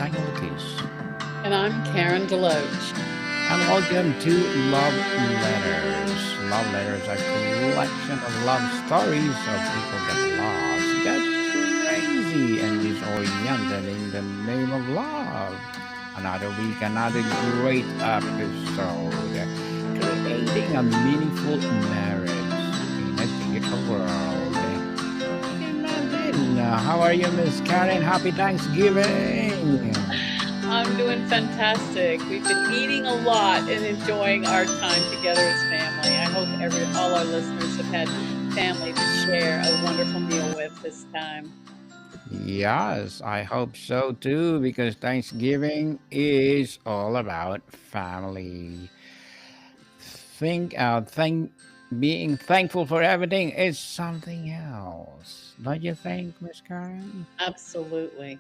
Michael Lucas, And I'm Karen Deloach. and welcome to Love Letters. Love Letters are a collection of love stories of people get lost, get crazy, and disoriented in the name of love. Another week, another great episode. Creating a meaningful marriage in a digital world. Imagine, how are you, Miss Karen? Happy Thanksgiving! I'm doing fantastic. We've been eating a lot and enjoying our time together as family. I hope all our listeners have had family to share a wonderful meal with this time. Yes, I hope so too, because Thanksgiving is all about family. Being thankful for everything is something else. Don't you think, Miss Karen? Absolutely.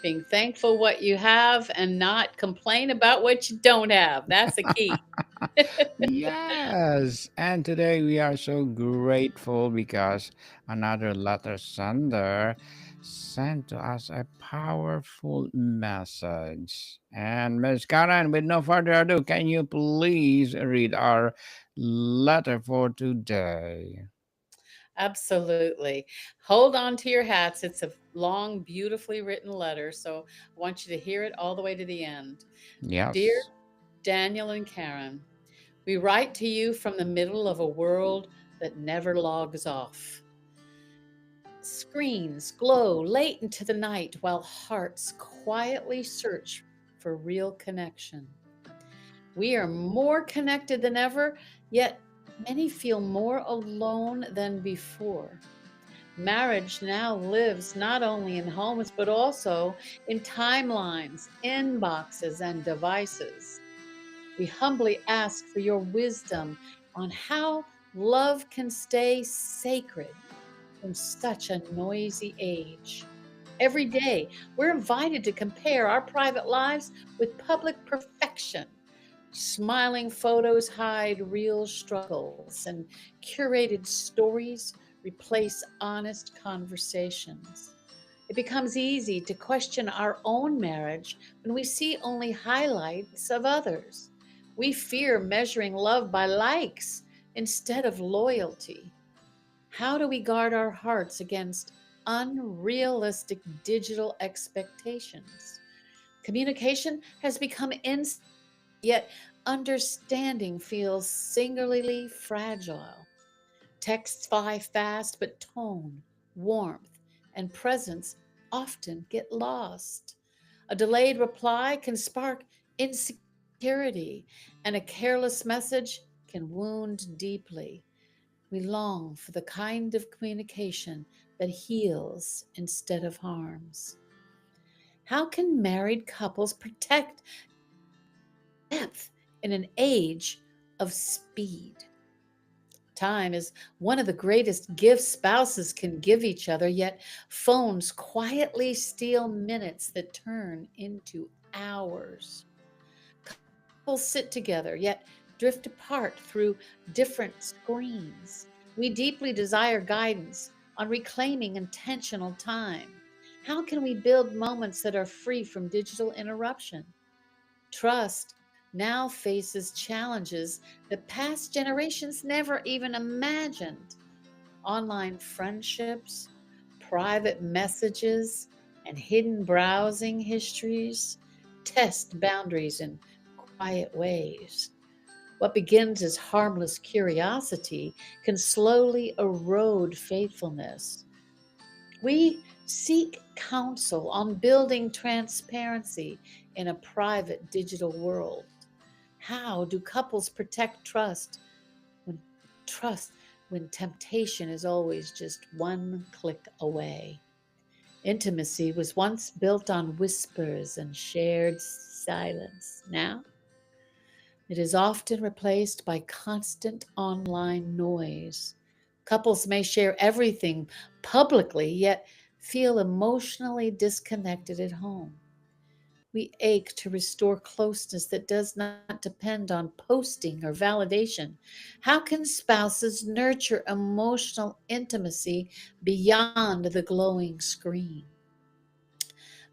Being thankful what you have and not complain about what you don't have. That's a key. Yes, and today we are so grateful because another letter sender sent to us a powerful message. And Miss Karen, with no further ado, can you please read our letter for today? Absolutely. Hold on to your hats. It's a long, beautifully written letter. So I want you to hear it all the way to the end. Dear Yes. Daniel and Karen, we write to you from the middle of a world that never logs off. Screens glow late into the night while hearts quietly search for real connection. We are more connected than ever, yet many feel more alone than before. Marriage now lives not only in homes, but also in timelines, inboxes, and devices. We humbly ask for your wisdom on how love can stay sacred in such a noisy age. Every day, we're invited to compare our private lives with public perfection. Smiling photos hide real struggles, and curated stories replace honest conversations. It becomes easy to question our own marriage when we see only highlights of others. We fear measuring love by likes instead of loyalty. How do we guard our hearts against unrealistic digital expectations? Communication has become yet understanding feels singularly fragile. Texts fly fast, but tone, warmth, and presence often get lost. A delayed reply can spark insecurity, and a careless message can wound deeply. We long for the kind of communication that heals instead of harms. How can married couples protect depth in an age of speed? Time is one of the greatest gifts spouses can give each other, yet phones quietly steal minutes that turn into hours. Couples sit together, yet drift apart through different screens. We deeply desire guidance on reclaiming intentional time. How can we build moments that are free from digital interruption? Trust now faces challenges that past generations never even imagined. Online friendships, private messages, and hidden browsing histories test boundaries in quiet ways. What begins as harmless curiosity can slowly erode faithfulness. We seek counsel on building transparency in a private digital world. How do couples protect when trust when temptation is always just one click away? Intimacy was once built on whispers and shared silence. Now it is often replaced by constant online noise. Couples may share everything publicly, yet feel emotionally disconnected at home. We ache to restore closeness that does not depend on posting or validation. How can spouses nurture emotional intimacy beyond the glowing screen?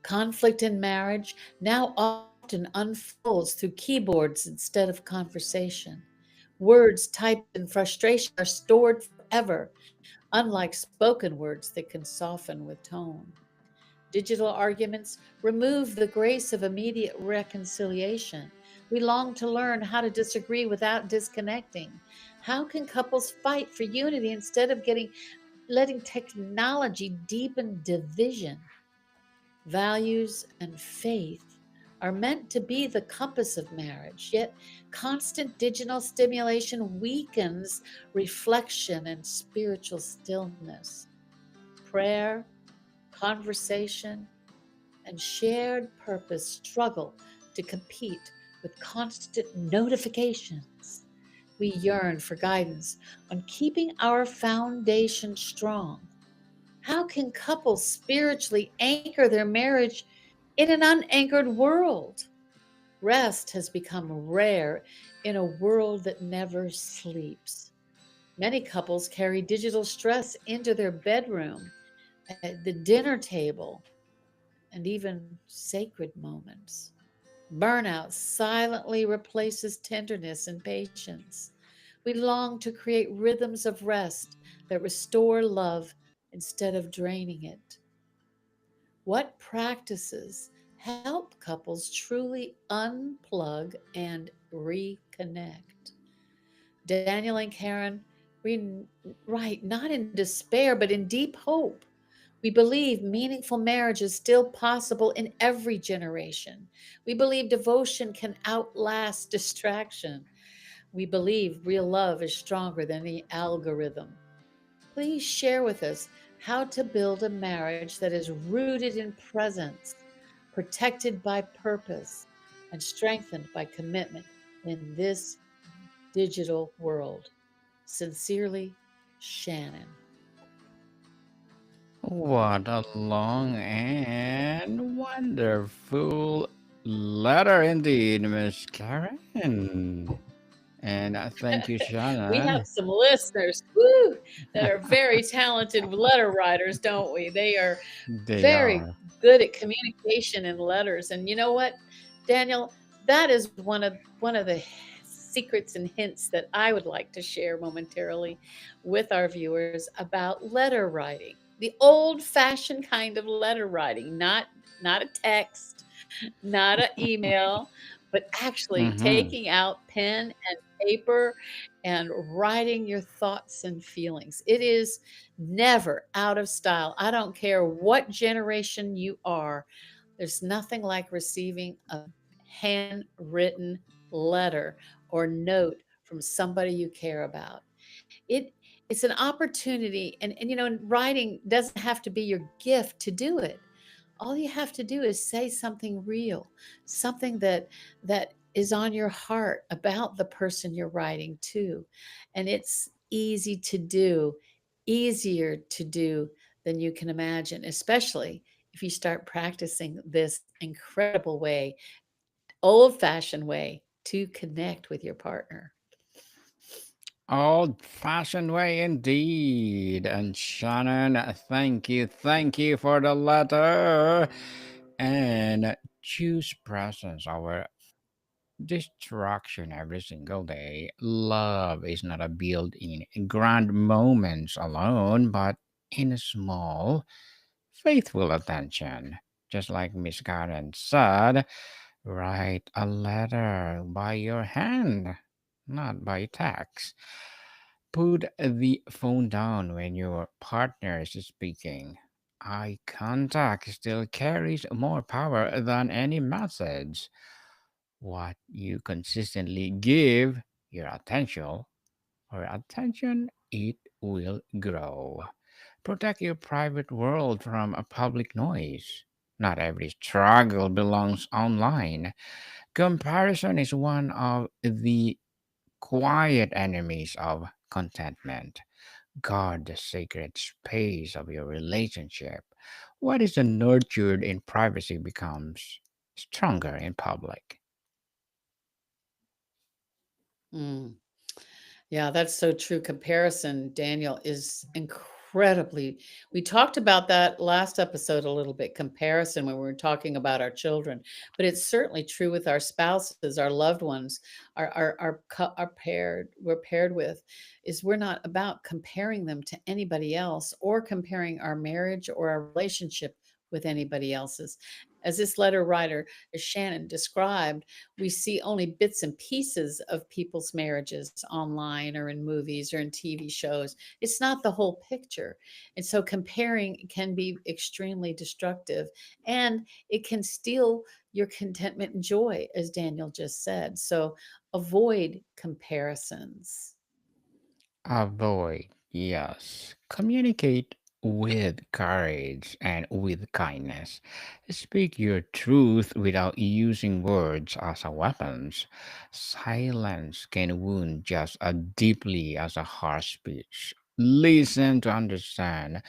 Conflict in marriage now often unfolds through keyboards instead of conversation. Words typed in frustration are stored forever, unlike spoken words that can soften with tone. Digital arguments remove the grace of immediate reconciliation. We long to learn how to disagree without disconnecting. How can couples fight for unity instead of letting technology deepen division? Values and faith are meant to be the compass of marriage, yet constant digital stimulation weakens reflection and spiritual stillness. Prayer, conversation, and shared purpose struggle to compete with constant notifications. We yearn for guidance on keeping our foundation strong. How can couples spiritually anchor their marriage in an unanchored world? Rest has become rare in a world that never sleeps. Many couples carry digital stress into their bedroom, at the dinner table, and even sacred moments. Burnout silently replaces tenderness and patience. We long to create rhythms of rest that restore love instead of draining it. What practices help couples truly unplug and reconnect? Daniel and Karen write not in despair, but in deep hope. We believe meaningful marriage is still possible in every generation. We believe devotion can outlast distraction. We believe real love is stronger than the algorithm. Please share with us how to build a marriage that is rooted in presence, protected by purpose, and strengthened by commitment in this digital world. Sincerely, Shannon. What a long and wonderful letter indeed, Miss Karen. And thank you, We have Shannon. some listeners, woo, that are very talented letter writers, don't we? They are They very are. good at communication in letters. And you know what, Daniel, that is one of the secrets and hints that I would like to share momentarily with our viewers about letter writing. The old-fashioned kind of letter writing, not a text, not an email, but actually Mm-hmm. taking out pen and paper and writing your thoughts and feelings. It is never out of style. I don't care what generation you are. There's nothing like receiving a handwritten letter or note from somebody you care about. It it's an opportunity, and and writing doesn't have to be your gift to do it. All you have to do is say something real, something that is on your heart about the person you're writing to. And it's easy to do, easier to do than you can imagine, especially if you start practicing this incredible way, old-fashioned way to connect with your partner. Old fashioned way indeed. And Shannon, thank you for the letter. And choose presence over distraction every single day. Love is not a built in grand moments alone, but in a small, faithful attention. Just like Miss Karen said, write a letter by your hand, not by text. Put the phone down when your partner is speaking. Eye contact still carries more power than any message. What you consistently give your attention, it will grow. Protect your private world from a public noise. Not every struggle belongs online. Comparison is one of the quiet enemies of contentment. Guard the sacred space of your relationship. What is nurtured in privacy becomes stronger in public. Mm. Yeah, that's so true. Comparison, Daniel, is incredible incredibly. We talked about that last episode a little bit, comparison, when we were talking about our children, but it's certainly true with our spouses, our loved ones, our paired we're paired with, is we're not about comparing them to anybody else or comparing our marriage or our relationship with anybody else's. As this letter writer, as Shannon described, we see only bits and pieces of people's marriages online or in movies or in TV shows. It's not the whole picture. And so comparing can be extremely destructive, and it can steal your contentment and joy, as Daniel just said. So avoid comparisons. Avoid, yes. Communicate with courage and with kindness. Speak your truth without using words as a weapons. Silence can wound just as deeply as a harsh speech. Listen to understand,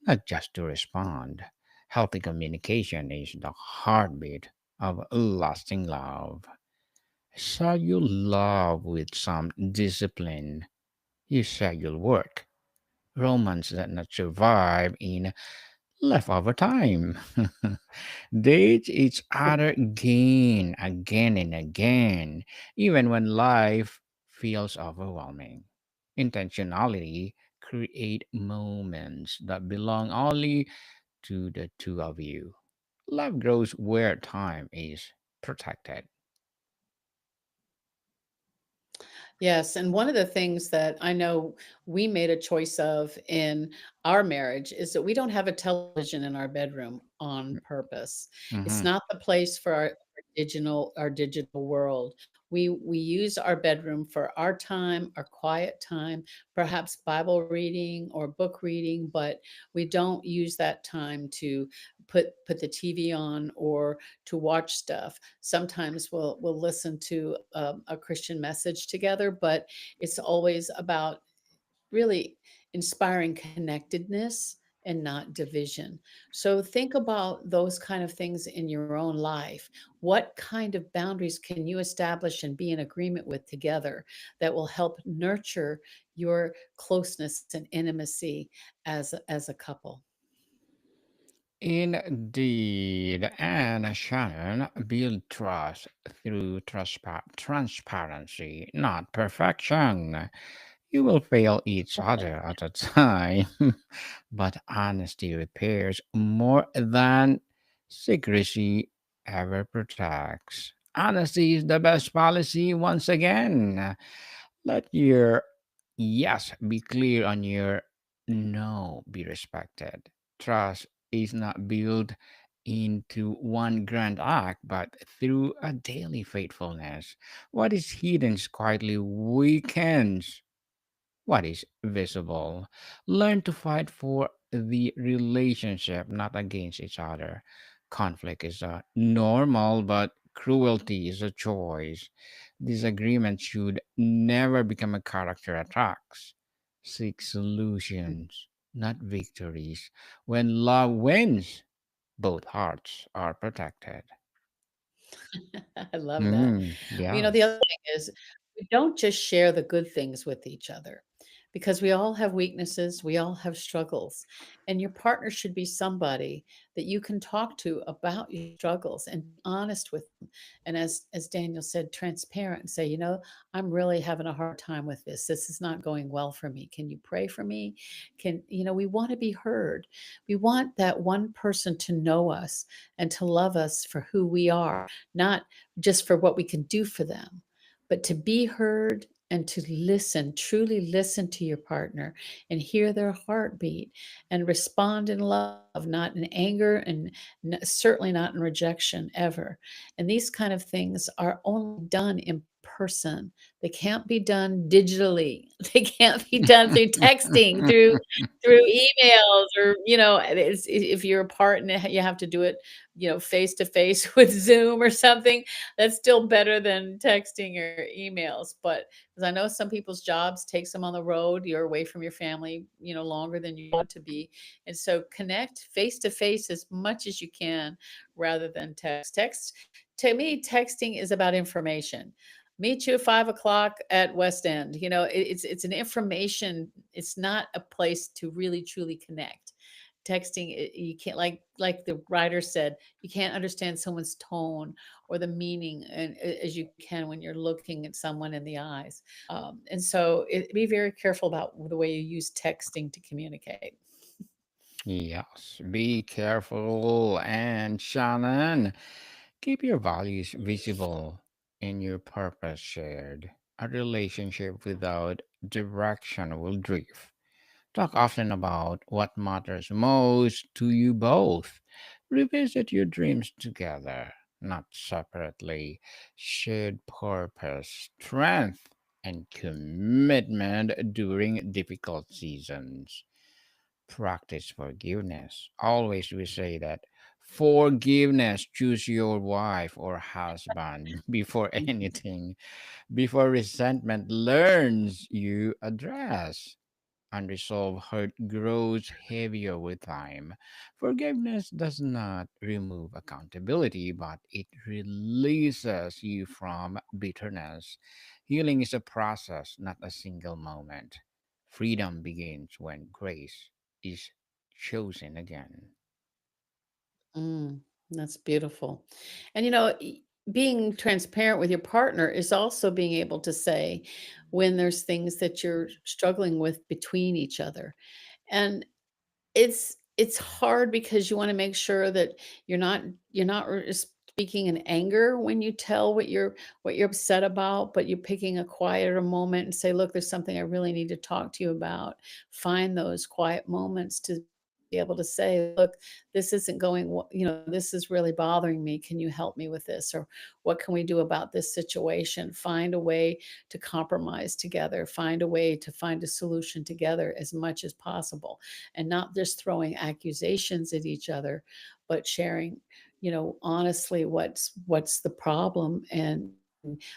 not just to respond. Healthy communication is the heartbeat of lasting love. So you love with some discipline, you say you'll work. Romance that not survive in leftover time. Date each other again and again, even when life feels overwhelming. Intentionality create moments that belong only to the two of you. Love grows where time is protected. Yes, and one of the things that I know we made a choice of in our marriage is that we don't have a television in our bedroom on purpose. It's Mm-hmm. not the place for our digital world. We use our bedroom for our time, our quiet time, perhaps Bible reading or book reading, but we don't use that time to put the TV on or to watch stuff. Sometimes we'll listen to a Christian message together, but it's always about really inspiring connectedness and not division. So think about those kind of things in your own life. What kind of boundaries can you establish and be in agreement with together that will help nurture your closeness and intimacy as a couple? Indeed, and Shannon build trust through transparency, not perfection. You will fail each other at a time, but honesty repairs more than secrecy ever protects. Honesty is the best policy once again. Let your yes be clear on your no be respected. Trust is not built into one grand act, but through a daily faithfulness. What is hidden quietly weakens what is visible. Learn to fight for the relationship, not against each other. Conflict is a normal, but cruelty is a choice. Disagreement should never become a character attacks. Seek solutions, not victories. When love wins, both hearts are protected. I love that. Well, Yeah. the other thing is we don't just share the good things with each other because we all have weaknesses, we all have struggles, and your partner should be somebody that you can talk to about your struggles and be honest with them. And as Daniel said, transparent and say, I'm really having a hard time with this. This is not going well for me. Can you pray for me? We want to be heard. We want that one person to know us and to love us for who we are, not just for what we can do for them, but to be heard and to listen, truly listen to your partner and hear their heartbeat and respond in love, not in anger and certainly not in rejection ever. And these kind of things are only done in person. They can't be done digitally. They can't be done through texting, through emails, or if you're apart and you have to do it face to face with Zoom or something. That's still better than texting or emails. But because I know some people's jobs takes them on the road, you're away from your family, longer than you want to be. And so connect face to face as much as you can rather than text. Text to me, texting is about information. Meet you at 5 o'clock at West End. It's an information. It's not a place to really truly connect. Texting, you can't, like the writer said, you can't understand someone's tone or the meaning as you can when you're looking at someone in the eyes. And so be very careful about the way you use texting to communicate. Yes, be careful. And Shannon, keep your values visible and your purpose shared. A relationship without direction will drift. Talk often about what matters most to you both. Revisit your dreams together, not separately. Shared purpose, strength, and commitment during difficult seasons. Practice forgiveness. Always we say that forgiveness, choose your wife or husband before anything, before resentment learns you address. Unresolved hurt grows heavier with time. Forgiveness does not remove accountability, but it releases you from bitterness. Healing is a process, not a single moment. Freedom begins when grace is chosen again. Mm, that's beautiful. And being transparent with your partner is also being able to say when there's things that you're struggling with between each other. And it's hard because you wanna make sure that you're not speaking in anger when you tell what you're upset about, but you're picking a quieter moment and say, "Look, there's something I really need to talk to you about." Find those quiet moments to be able to say, "Look, this isn't going this is really bothering me. Can you help me with this?" Or, "What can we do about this situation?" Find a way to compromise together, find a way to find a solution together as much as possible, and not just throwing accusations at each other, but sharing, honestly what's the problem. And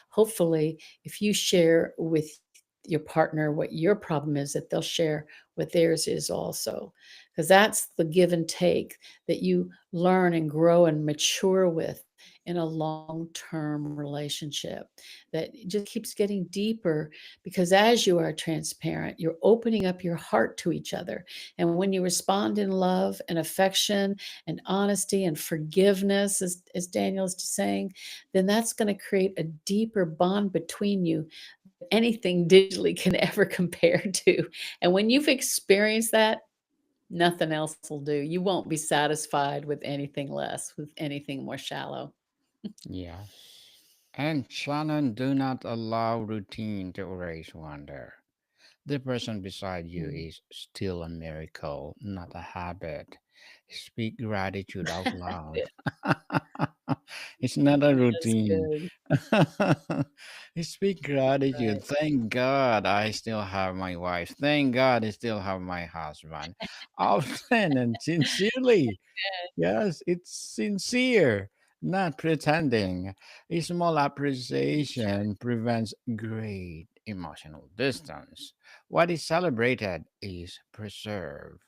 hopefully, if you share with your partner what your problem is, that they'll share what theirs is also. Because that's the give and take that you learn and grow and mature with in a long-term relationship that just keeps getting deeper, because as you are transparent, you're opening up your heart to each other. And when you respond in love and affection and honesty and forgiveness, as Daniel is saying, then that's going to create a deeper bond between you anything digitally can ever compare to. And when you've experienced that, nothing else will do. You won't be satisfied with anything less, with anything more shallow. Yes. And Shannon, do not allow routine to erase wonder. The person beside you Mm. is still a miracle, not a habit. Speak gratitude out Yeah, loud. It's not a that's routine. good. Speak gratitude. Right. Thank God I still have my wife. Thank God I still have my husband. Often and sincerely. Yes, it's sincere, not pretending. A small appreciation prevents great emotional distance. What is celebrated is preserved.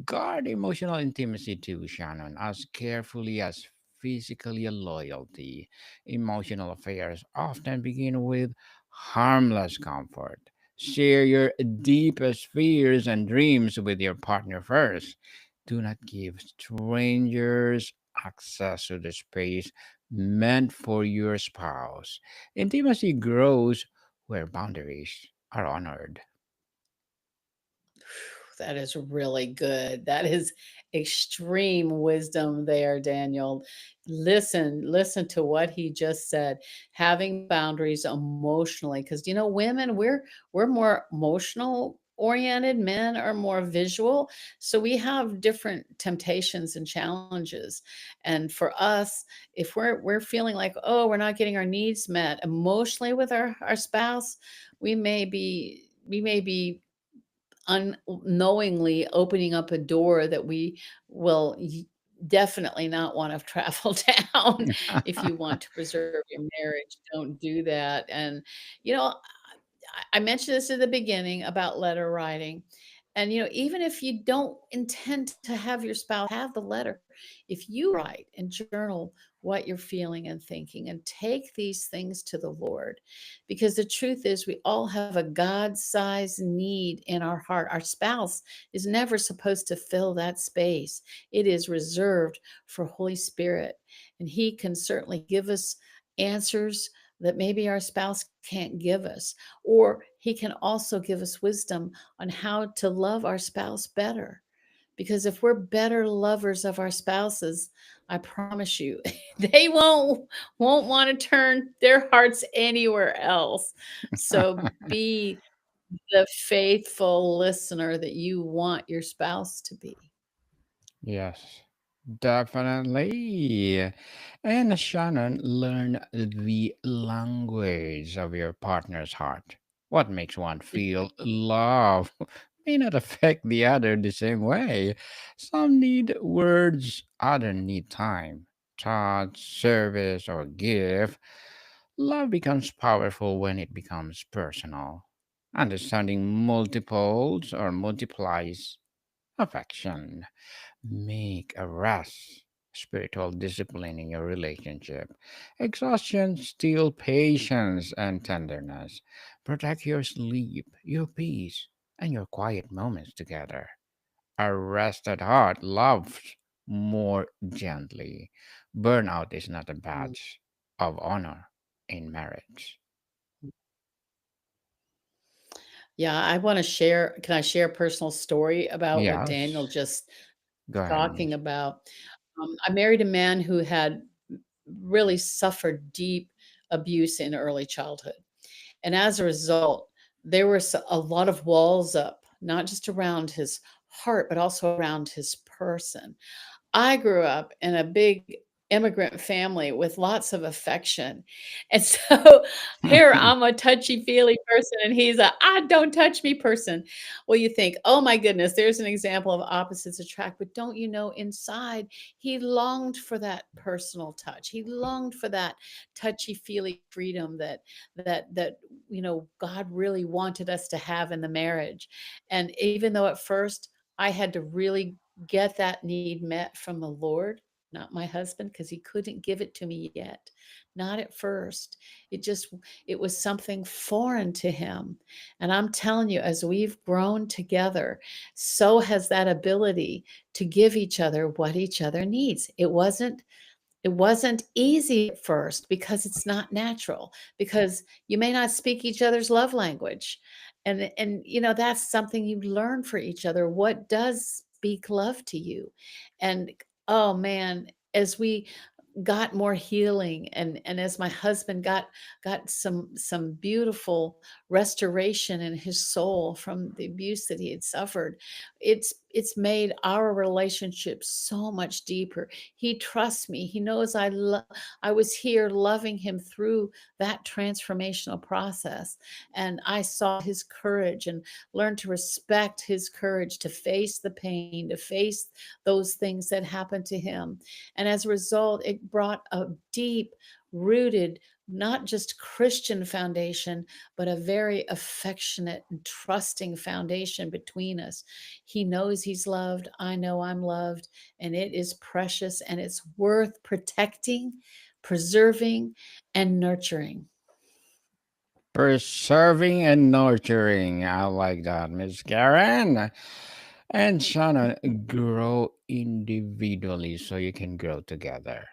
Guard emotional intimacy too, Shannon, as carefully as physically loyalty. Emotional affairs often begin with harmless comfort. Share your deepest fears and dreams with your partner first. Do not give strangers access to the space meant for your spouse. Intimacy grows where boundaries are honored. That is really good. That is extreme wisdom there, Daniel. Listen to what he just said. Having boundaries emotionally, because women, we're more emotional oriented, men are more visual. So we have different temptations and challenges. And for us, if we're feeling like, oh, we're not getting our needs met emotionally with our spouse, we may be unknowingly opening up a door that we will definitely not want to travel down if you want to preserve your marriage. Don't do that. And, you know, I mentioned this at the beginning about letter writing. And, even if you don't intend to have your spouse have the letter, if you write and journal what you're feeling and thinking and take these things to the Lord, because the truth is, we all have a God sized need in our heart. Our spouse is never supposed to fill that space, it is reserved for Holy Spirit. And He can certainly give us answers that maybe our spouse can't give us, or He can also give us wisdom on how to love our spouse better. Because if we're better lovers of our spouses, I promise you, they won't want to turn their hearts anywhere else. So be the faithful listener that you want your spouse to be. Yes, definitely. And Shannon, learn the language of your partner's heart. What makes one feel love may not affect the other the same way. Some need words, others need time, touch, service, or gift. Love becomes powerful when it becomes personal. Understanding multiples or multiplies affection. Make a rest, spiritual discipline in your relationship. Exhaustion, steal patience and tenderness. Protect your sleep, your peace, and your quiet moments together. A rested heart loves more gently. Burnout is not a Mm. badge of honor in marriage. Yeah, I want to share. Can I share a personal story about what Daniel Yes, just go ahead, talking Miss. about? I married a man who had really suffered deep abuse in early childhood. And as a result, there were a lot of walls up, not just around his heart, but also around his person. I grew up in a big immigrant family with lots of affection. And so here I'm a touchy-feely person and he's a "I don't touch me" person. Well, you think, "Oh my goodness, there's an example of opposites attract." But don't you know inside he longed for that personal touch. He longed for that touchy-feely freedom that God really wanted us to have in the marriage. And even though at first I had to really get that need met from the Lord, not my husband, because he couldn't give it to me yet. Not at first. It was something foreign to him. And I'm telling you, as we've grown together, so has that ability to give each other what each other needs. It wasn't easy at first because it's not natural, because you may not speak each other's love language. And that's something you learn for each other. What does speak love to you? And oh man, as we got more healing and as my husband got some beautiful restoration in his soul from the abuse that he had suffered, it's made our relationship so much deeper. He trusts me. He knows I was here loving him through that transformational process, and I saw his courage and learned to respect his courage to face the pain, to face those things that happened to him. And as a result, it brought a deep rooted, not just Christian foundation, but a very affectionate and trusting foundation between us. He knows he's loved. I know I'm loved. And it is precious and it's worth protecting, preserving, and nurturing. Preserving and nurturing. I like that, Miss Karen. And Shannon, grow individually so you can grow together.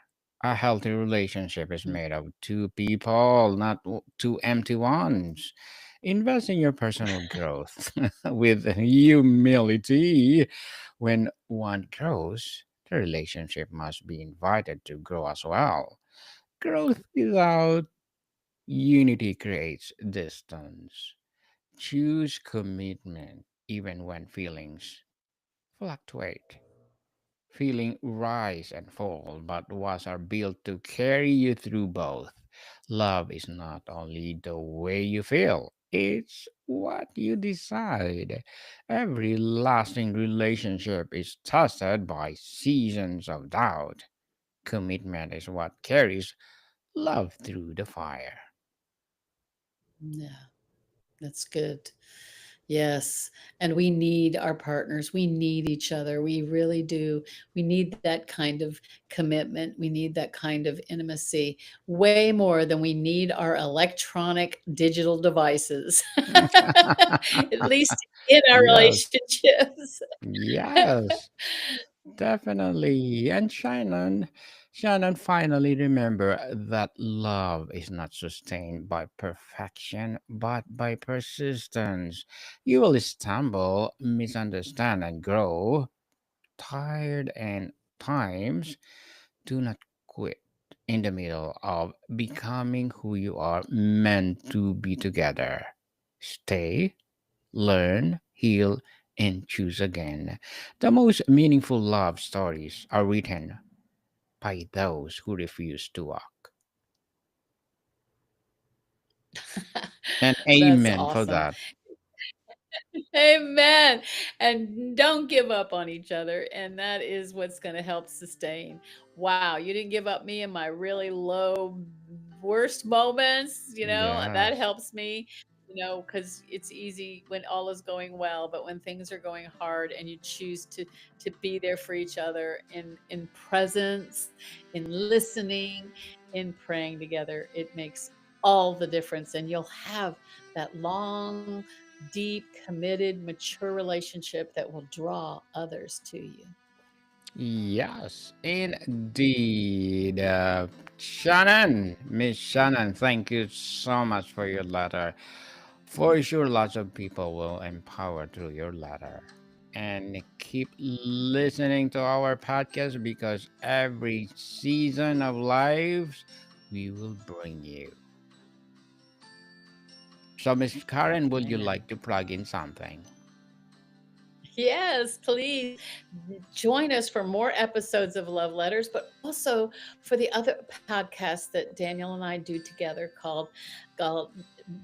A healthy relationship is Mm. made of two people, not two empty ones. Invest in your personal growth with humility. When one grows, the relationship must be invited to grow as well. Growth without unity creates distance. Choose commitment even when feelings fluctuate. Feeling rise and fall, but was are built to carry you through both. Love is not only the way you feel, It's what you decide. Every lasting relationship is tested by seasons of doubt. Commitment is what carries love through the fire. Yeah, that's good. Yes, and we need our partners. We need each other. We really do. We need that kind of commitment. We need that kind of intimacy way more than we need our electronic digital devices, at least in our Yes, relationships. yes. Definitely. And Shannon finally remember that love is not sustained by perfection, but by persistence. You will stumble, misunderstand, and grow tired and times. Do not quit in the middle of becoming who you are meant to be together. Stay, learn, heal, and choose again. The most meaningful love stories are written by those who refuse to walk. And That's amen for awesome. that. Amen. And don't give up on each other. And that is what's going to help sustain. Wow, you didn't give up me in my really low, worst moments. That Yes. helps me, because it's easy when all is going well. But when things are going hard and you choose to be there for each other in presence, in listening, in praying together, it makes all the difference. And you'll have that long, deep, committed, mature relationship that will draw others to you. Yes, indeed. Shannon, Miss Shannon, thank you so much for your letter. For sure, lots of people will empower through your letter. And keep listening to our podcast because every season of life we will bring you. So, Miss Karen, would you Amen. like to plug in something? Yes, please join us for more episodes of Love Letters, but also for the other podcast that Daniel and I do together called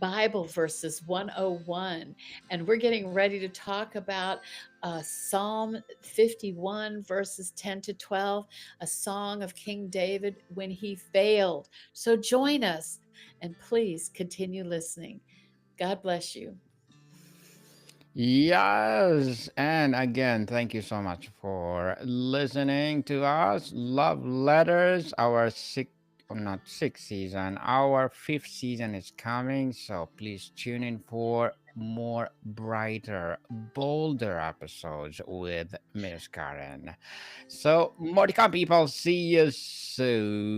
Bible Verses 101. And we're getting ready to talk about Psalm 51, verses 10 to 12, a song of King David when he failed. So join us and please continue listening. God bless you. Yes, and again, thank you so much for listening to us. Love Letters, our not sixth season, our fifth season is coming. So please tune in for more brighter, bolder episodes with Miss Karen. So, more to come, people. See you soon.